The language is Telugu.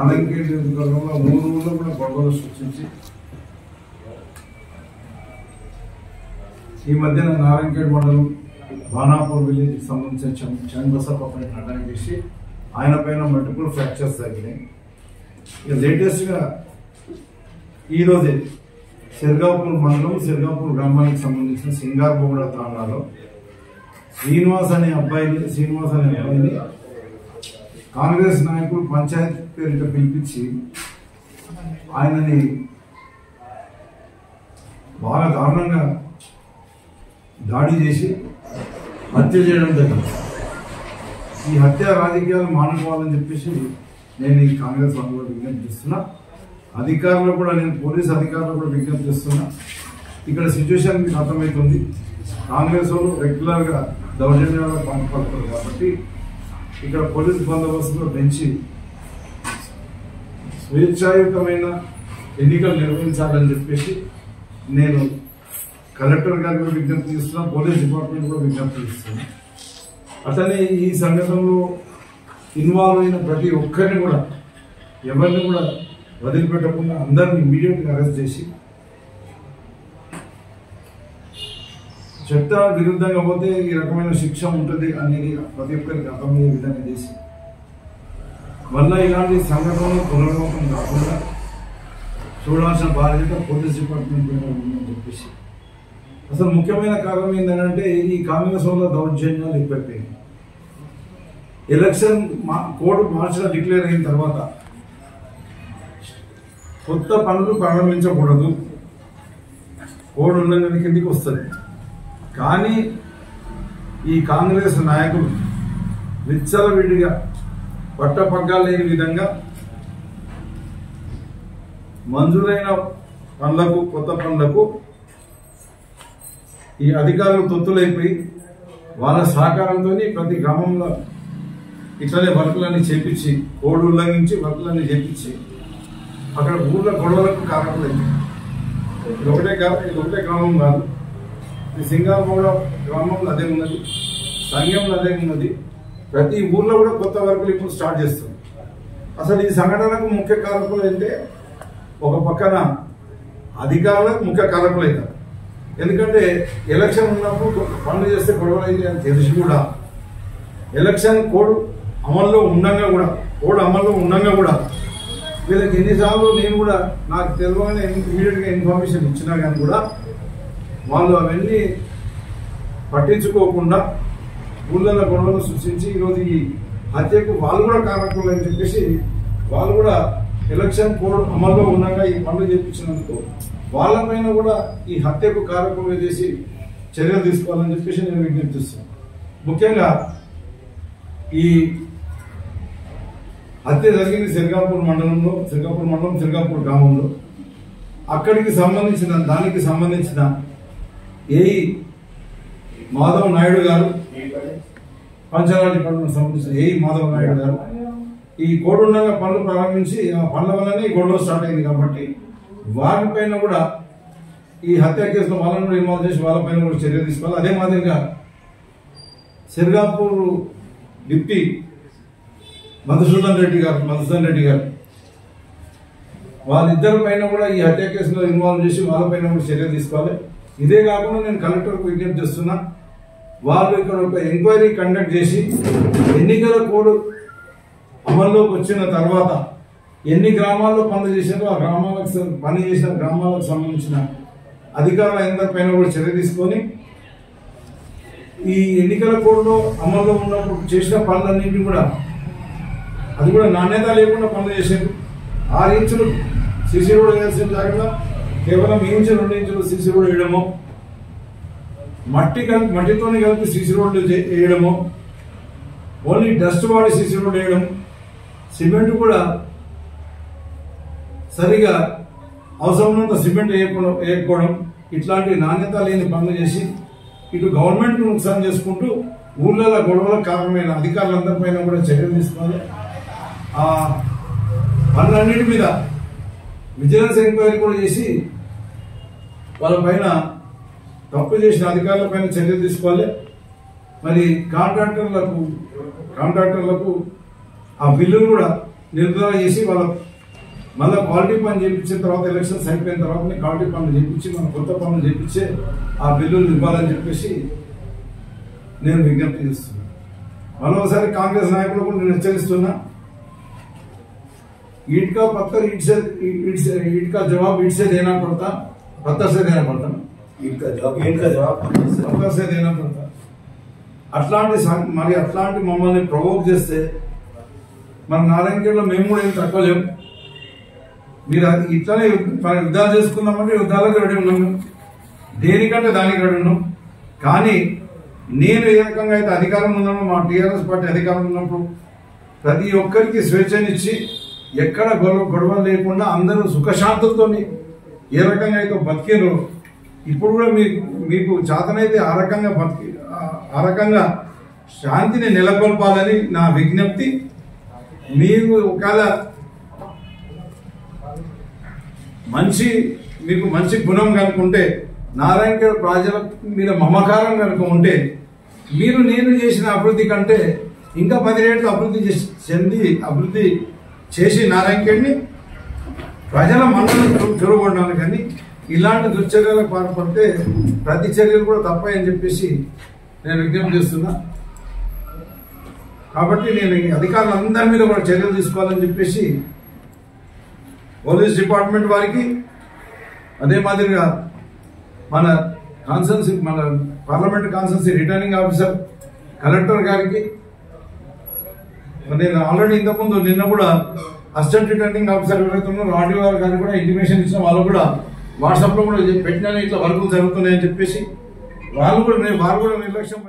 నారాయణఖేడ్ నియోజకవర్గంలో 3 ఊళ్ళో కూడా గొడవలు సృష్టించి ఈ మధ్యన నారాయణఖేడ్ మండలం బాణాపూర్ విలేజ్కి సంబంధించిన చంద్రబసప్ప పైన అటాక్ చేసి ఆయన పైన మల్టిపుల్ ఫ్రాక్చర్స్ తగ్గినాయి. ఇక లేటెస్ట్గా ఈరోజే సిర్గాపూర్ మండలం సిర్గాపూర్ గ్రామానికి సంబంధించిన సింగార్బోగడ తాండాలో శ్రీనివాస్ అనే అబ్బాయిని కాంగ్రెస్ నాయకులు పంచాయతీ పేరిట పిలిపించి ఆయనని బాగా దారుణంగా దాడి చేసి హత్య చేయడం జరిగింది. ఈ హత్య రాజకీయాలు మానుకోవాలని చెప్పేసి నేను ఈ కాంగ్రెస్ వాళ్ళు విజ్ఞప్తి చేస్తున్నా. అధికారులు కూడా, నేను పోలీస్ అధికారులు కూడా విజ్ఞప్తి చేస్తున్నా. ఇక్కడ సిచ్యువేషన్ మీకు అర్థమవుతుంది. కాంగ్రెస్ వాళ్ళు రెగ్యులర్గా దౌర్జన్యాలకు పాల్పడతారు కాబట్టి ఇక్కడ పోలీస్ బందోబస్తులో పెంచి స్వేచ్ఛాయుతమైన ఎన్నికలు నిర్వహించాలని చెప్పేసి నేను కలెక్టర్ గారికి కూడా విజ్ఞప్తి చేస్తున్నా, పోలీస్ డిపార్ట్మెంట్ కూడా విజ్ఞప్తి చేస్తున్నా. అట్లనే ఈ సంఘటనలో ఇన్వాల్వ్ అయిన ప్రతి ఒక్కరిని కూడా, ఎవరిని కూడా వదిలిపెట్టకుండా అందరిని ఇమీడియట్గా అరెస్ట్ చేసి, చట్ట విరుద్ధంగా పోతే ఈ రకమైన శిక్ష ఉంటుంది అనేది ప్రతి ఒక్కరికి అర్థమయ్యే విధంగా చేసి, వల్ల ఇలాంటి సంఘటనలు పునరావృతం కాకుండా చూడాల్సిన బాధ్యత పోలీస్ డిపార్ట్మెంట్ మీద ఉందని చెప్పేసి. అసలు ముఖ్యమైన కారణం ఏంటంటే ఈ కాంగ్రెస్ వల్ల దౌర్జన్యాలు ఎక్కువైపోయినాయి. ఎలక్షన్ కోడ్ మార్చిలో డిక్లేర్ అయిన తర్వాత కొత్త పనులు ప్రారంభించకూడదు, కోడ్ ఉల్లంఘన కిందికి వస్తుంది. కానీ ఈ కాంగ్రెస్ నాయకులు విచ్చలవిడిగా పట్టపగ్గాలు లేని విధంగా మంజూరైన పనులకు, కొత్త పనులకు ఈ అధికారులు తొత్తులైపోయి వాళ్ళ సహకారంతో ప్రతి గ్రామంలో ఇట్లనే వర్కులన్నీ చేపించి, కోడ్ ఉల్లంఘించి వర్కులన్నీ చేపించి అక్కడ ఊళ్ళో గొడవలకు కారణమైంది. ఇది ఒకటే గ్రామం కాదు, ఈ సింగారగూడ గ్రామంలో అదే ఉన్నది, సంఘంలో అదే ఉన్నది. ప్రతి ఊర్లో కూడా కొత్త వర్కులు ఇప్పుడు స్టార్ట్ చేస్తుంది. అసలు ఈ సంఘటనకు ముఖ్య కారకులు అంటే ఒక పక్కన అధికారులకు ముఖ్య కారకులు అవుతారు. ఎందుకంటే ఎలక్షన్ ఉన్నప్పుడు పనులు చేస్తే గొడవలు అయితే అని తెలిసి కూడా ఎలక్షన్ కోడ్ అమల్లో ఉండగా కూడా వీళ్ళకి ఎన్నిసార్లు నేను కూడా నాకు తెలియగానే ఇమీడియట్గా ఇన్ఫర్మేషన్ ఇచ్చినా కానీ కూడా వాళ్ళు అవన్నీ పట్టించుకోకుండా ఊళ్ళలో గొడవలు సృష్టించి ఈరోజు ఈ హత్యకు వాళ్ళు కూడా కారకులు అని చెప్పేసి వాళ్ళు కూడా ఎలక్షన్ కోడ్ అమల్లో ఉండగా ఈ పనులు చేయించినందుకు వాళ్ళపైన కూడా ఈ హత్యకు కారకులుగా చేసి చర్యలు తీసుకోవాలని చెప్పేసి నేను విజ్ఞప్తిస్తున్నాను. ముఖ్యంగా ఈ హత్య జరిగింది సిర్గాపూర్ మండలం సిర్గాపూర్ గ్రామంలో. దానికి సంబంధించిన ఏఈ మాధవ్ నాయుడు గారు, పంచాయతీ డిపార్ట్మెంట్ సంబంధించిన ఏఈ మాధవ్ నాయుడు గారు ఈ కోడుండగా పనులు ప్రారంభించి ఆ పనుల వల్లనే ఈ గొడవ స్టార్ట్ అయింది కాబట్టి వారిపైన కూడా ఈ హత్య కేసులో వాళ్ళని కూడా ఇన్వాల్వ్ చేసి వాళ్ళపైన కూడా చర్య తీసుకోవాలి. అదే మాదిరిగా సిర్గాపూర్ డిప్టీ మధుసూదన్ రెడ్డి గారు వాళ్ళిద్దరి పైన కూడా ఈ హత్య కేసులో ఇన్వాల్వ్ చేసి వాళ్ళపైన కూడా చర్య తీసుకోవాలి. ఇదే కాకుండా నేను కలెక్టర్కు విజ్ఞప్తి చేస్తున్నా, వాళ్ళు ఇక్కడ ఒక ఎంక్వైరీ కండక్ట్ చేసి ఎన్నికల కోడ్ అమల్లోకి వచ్చిన తర్వాత ఎన్ని గ్రామాల్లో పనులు చేశారో ఆ గ్రామాలకు సంబంధించిన అధికారుల అందరిపైన కూడా చర్య తీసుకొని ఈ ఎన్నికల కోడ్లో అమల్లో ఉన్నప్పుడు చేసిన పనులన్నింటినీ కూడా అది కూడా నాణ్యత లేకుండా పనులు చేశారు. 6 ఇంచులు సీసీ రోడ్ వేయాల్సిన జాగ్రత్త కేవలం 1 ఇంచు 2 ఇంచులు సీసీ రోడ్ వేయడము, మట్టితోనే కలిపి సీసీ రోడ్లు వేయడము, ఓన్లీ డస్ట్ వాడి సీసీ రోడ్ వేయడం, సిమెంట్ కూడా సరిగా అవసరమైనంత సిమెంట్ వేయకపోవడం, ఇట్లాంటి నాణ్యత లేని పనులు చేసి ఇటు గవర్నమెంట్ నుకసాన్ చేసుకుంటూ ఊళ్ళలో గొడవలకు కారణమైన అధికారులందరిపైన కూడా చర్యలు తీసుకోవాలి. ఆ పనులన్నిటి మీద విజిలెన్స్ ఎంక్వైరీ కూడా చేసి వాళ్ళపైన తప్పు చేసిన అధికారులపైన చర్యలు తీసుకోవాలి. మరి కాంట్రాక్టర్లకు ఆ బిల్లులు కూడా నిలుపుదల చేసి వాళ్ళ మళ్ళీ క్వాలిటీ పని చేయించిన తర్వాత ఎలక్షన్స్ అయిపోయిన తర్వాత క్వాలిటీ పనులు చేయించి మన కొత్త పనులు చేయించే ఆ బిల్లులు ఇవ్వాలని చెప్పేసి నేను విజ్ఞప్తి చేస్తున్నా. మరోసారి కాంగ్రెస్ నాయకులు కూడా నేను హెచ్చరిస్తున్నా, ईट का पत्थर ईट का जवाब ईट से देना पड़ता, पत्थर से देना पड़ता, ईट का जवाब पत्थर से देना पड़ता. అట్లాంటి మరి అట్లాంటి మమ్మల్ని ప్రవోక్ చేస్తే మన నారాయణఖేడ్లో మేము కూడా ఏం తక్కువ లేము. మీరు అది ఇట్లానే మన యుద్ధాలు చేసుకుందామంటే యుద్ధాలకు రెడీ ఉన్నాము, దేనికంటే దానికి రెడీ ఉన్నాం. కానీ నేను ఏ రకంగా అయితే అధికారం ఉన్నానో, మా టీఆర్ఎస్ పార్టీ అధికారం ఉన్నప్పుడు ప్రతి ఒక్కరికి స్వేచ్ఛనిచ్చి ఎక్కడ గొడవ లేకుండా అందరూ సుఖశాంతులతో ఏ రకంగా అయితే బతికిరో ఇప్పుడు కూడా మీకు చేతనైతే ఆ రకంగా శాంతిని నెలకొల్పాలని నా విజ్ఞప్తి. మీకు ఒకవేళ మీకు మంచి గుణం కనుకుంటే, నారాయణఖేడ్ ప్రజల మీద మమకారం కనుక ఉంటే, మీరు నేను చేసిన అభివృద్ధి కంటే ఇంకా 10 రెట్లు అభివృద్ధి చేసి నారాయణఖేడ్ని ప్రజల మనసును తిరగొట్టడానికి. కానీ ఇలాంటి దుశ్చర్యలకు పాల్పడితే ప్రతి చర్యలు కూడా తప్పని చెప్పేసి నేను విజ్ఞప్తి చేస్తున్నా. కాబట్టి నేను ఈ అధికారులందరి మీద కూడా చర్యలు తీసుకోవాలని చెప్పేసి పోలీస్ డిపార్ట్మెంట్ వారికి, అదే మాదిరిగా మన parliament constituency returning officer collector గారికి, నేను ఆల్రెడీ ఇంతకుముందు నిన్న కూడా అసిస్టెంట్ రిటర్నింగ్ ఆఫీసర్ ఎవరైతే ఉన్నారో ఆర్డీఓ గారికి కూడా ఇంటిమేషన్ ఇచ్చిన, వాళ్ళు కూడా వాట్సాప్ లో కూడా పెట్టినా ఇట్లా వర్కులు జరుగుతున్నాయని చెప్పేసి వాళ్ళు కూడా నిర్లక్ష్యం